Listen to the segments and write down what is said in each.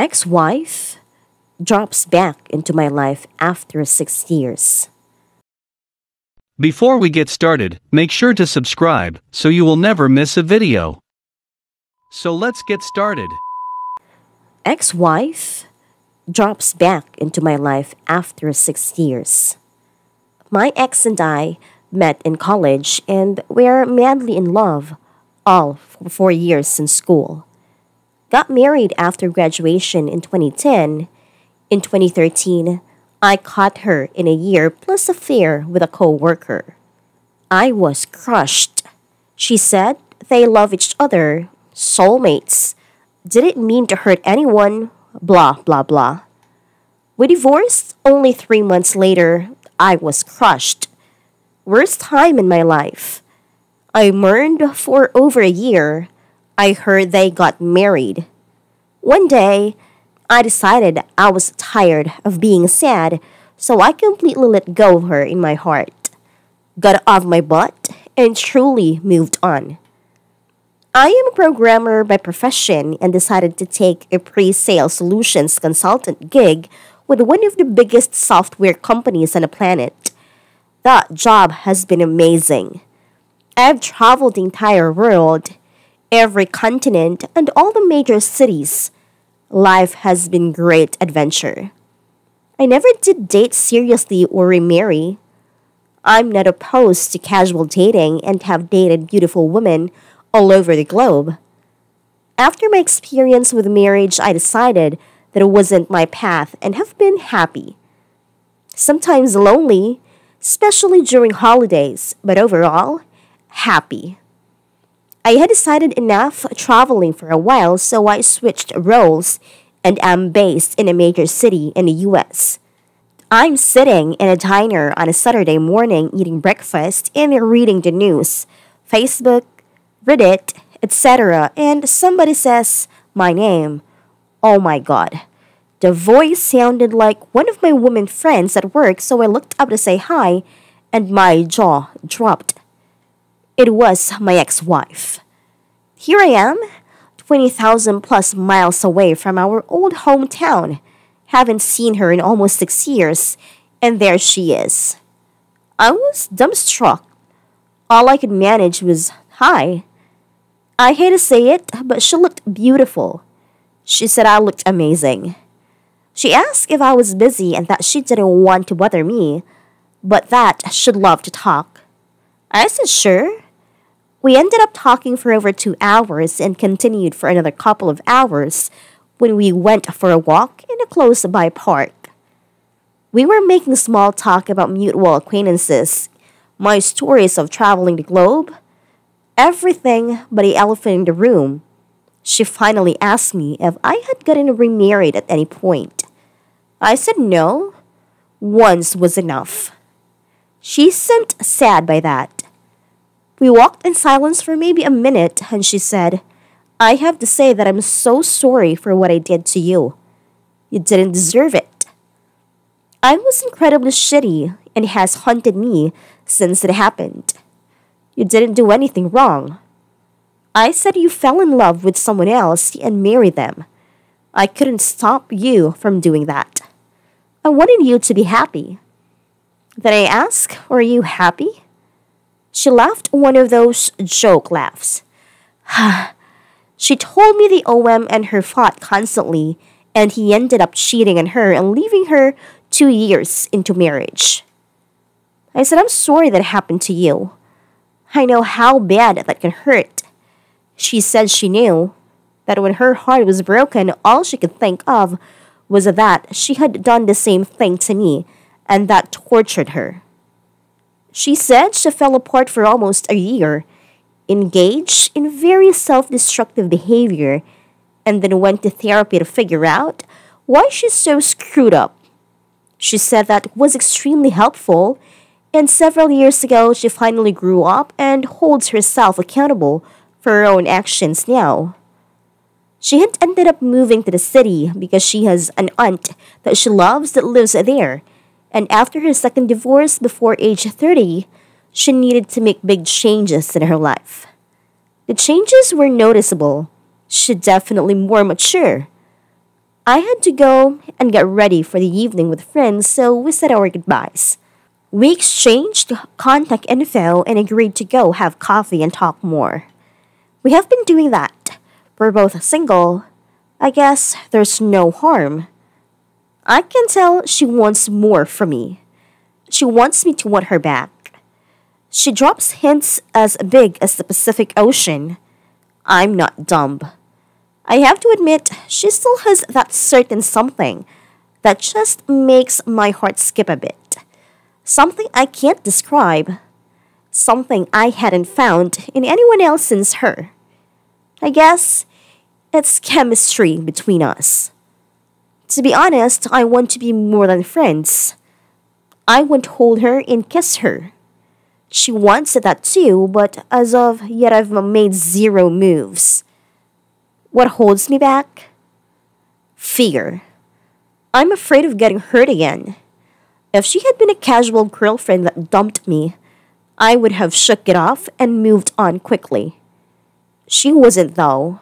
Ex-wife drops back into my life after 6 years. Before we get started, make sure to subscribe so you will never miss a video. So let's get started. Ex-wife drops back into my life after 6 years. My ex and I met in college and were madly in love, all for 4 years in school. Got married after graduation in 2010. In 2013, I caught her in a year plus affair with a co-worker. I was crushed. She said they love each other, soulmates, didn't mean to hurt anyone, blah blah blah. We divorced only 3 months later. I was crushed. Worst time in my life. I mourned for over a year. I heard they got married. One day, I decided I was tired of being sad, so I completely let go of her in my heart, got off my butt, and truly moved on. I am a programmer by profession and decided to take a pre-sale solutions consultant gig with one of the biggest software companies on the planet. That job has been amazing. I've traveled the entire world, every continent, and all the major cities. Life has been great adventure. I never did date seriously or remarry. I'm not opposed to casual dating and have dated beautiful women all over the globe. After my experience with marriage, I decided that it wasn't my path and have been happy. Sometimes lonely, especially during holidays, but overall, happy. I had decided enough traveling for a while, so I switched roles and am based in a major city in the US. I'm sitting in a diner on a Saturday morning eating breakfast and reading the news, Facebook, Reddit, etc., and somebody says my name. Oh my god. The voice sounded like one of my women friends at work, so I looked up to say hi, and my jaw dropped. It was my ex-wife. Here I am, 20,000 plus miles away from our old hometown. Haven't seen her in almost 6 years, and there she is. I was dumbstruck. All I could manage was hi. I hate to say it, but she looked beautiful. She said I looked amazing. She asked if I was busy and that she didn't want to bother me, but that she'd love to talk. I said sure. We ended up talking for over 2 hours and continued for another couple of hours when we went for a walk in a close-by park. We were making small talk about mutual acquaintances, my stories of traveling the globe, everything but the elephant in the room. She finally asked me if I had gotten remarried at any point. I said no. Once was enough. She seemed sad by that. We walked in silence for maybe a minute and she said, I have to say that I'm so sorry for what I did to you. You didn't deserve it. I was incredibly shitty and it has haunted me since it happened. You didn't do anything wrong. I said you fell in love with someone else and married them. I couldn't stop you from doing that. I wanted you to be happy. Then I asked, are you happy? She laughed one of those joke laughs. She told me the OM and her fought constantly, and he ended up cheating on her and leaving her 2 years into marriage. I said, I'm sorry that happened to you. I know how bad that can hurt. She said she knew that when her heart was broken, all she could think of was that she had done the same thing to me, and that tortured her. She said she fell apart for almost a year, engaged in very self-destructive behavior, and then went to therapy to figure out why she's so screwed up. She said that was extremely helpful, and several years ago she finally grew up and holds herself accountable for her own actions now. She had ended up moving to the city because she has an aunt that she loves that lives there, and after her second divorce before age 30, she needed to make big changes in her life. The changes were noticeable. She definitely more mature. I had to go and get ready for the evening with friends, so we said our goodbyes. We exchanged contact info and agreed to go have coffee and talk more. We have been doing that. We're both single. I guess there's no harm. I can tell she wants more from me. She wants me to want her back. She drops hints as big as the Pacific Ocean. I'm not dumb. I have to admit, she still has that certain something that just makes my heart skip a bit. Something I can't describe. Something I hadn't found in anyone else since her. I guess it's chemistry between us. To be honest, I want to be more than friends. I want to hold her and kiss her. She wants that too, but as of yet I've made zero moves. What holds me back? Fear. I'm afraid of getting hurt again. If she had been a casual girlfriend that dumped me, I would have shook it off and moved on quickly. She wasn't, though.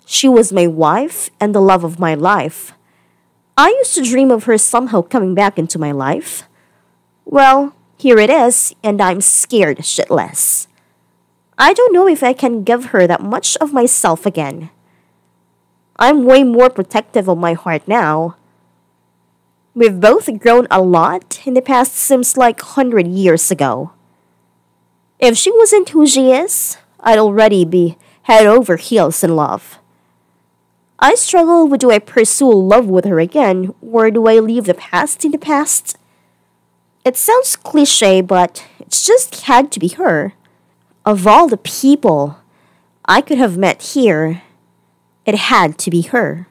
She was my wife and the love of my life. I used to dream of her somehow coming back into my life. Well, here it is, and I'm scared shitless. I don't know if I can give her that much of myself again. I'm way more protective of my heart now. We've both grown a lot in the past seems like 100 years ago. If she wasn't who she is, I'd already be head over heels in love. I struggle with, do I pursue love with her again, or do I leave the past in the past? It sounds cliche, but it's just had to be her. Of all the people I could have met here, it had to be her.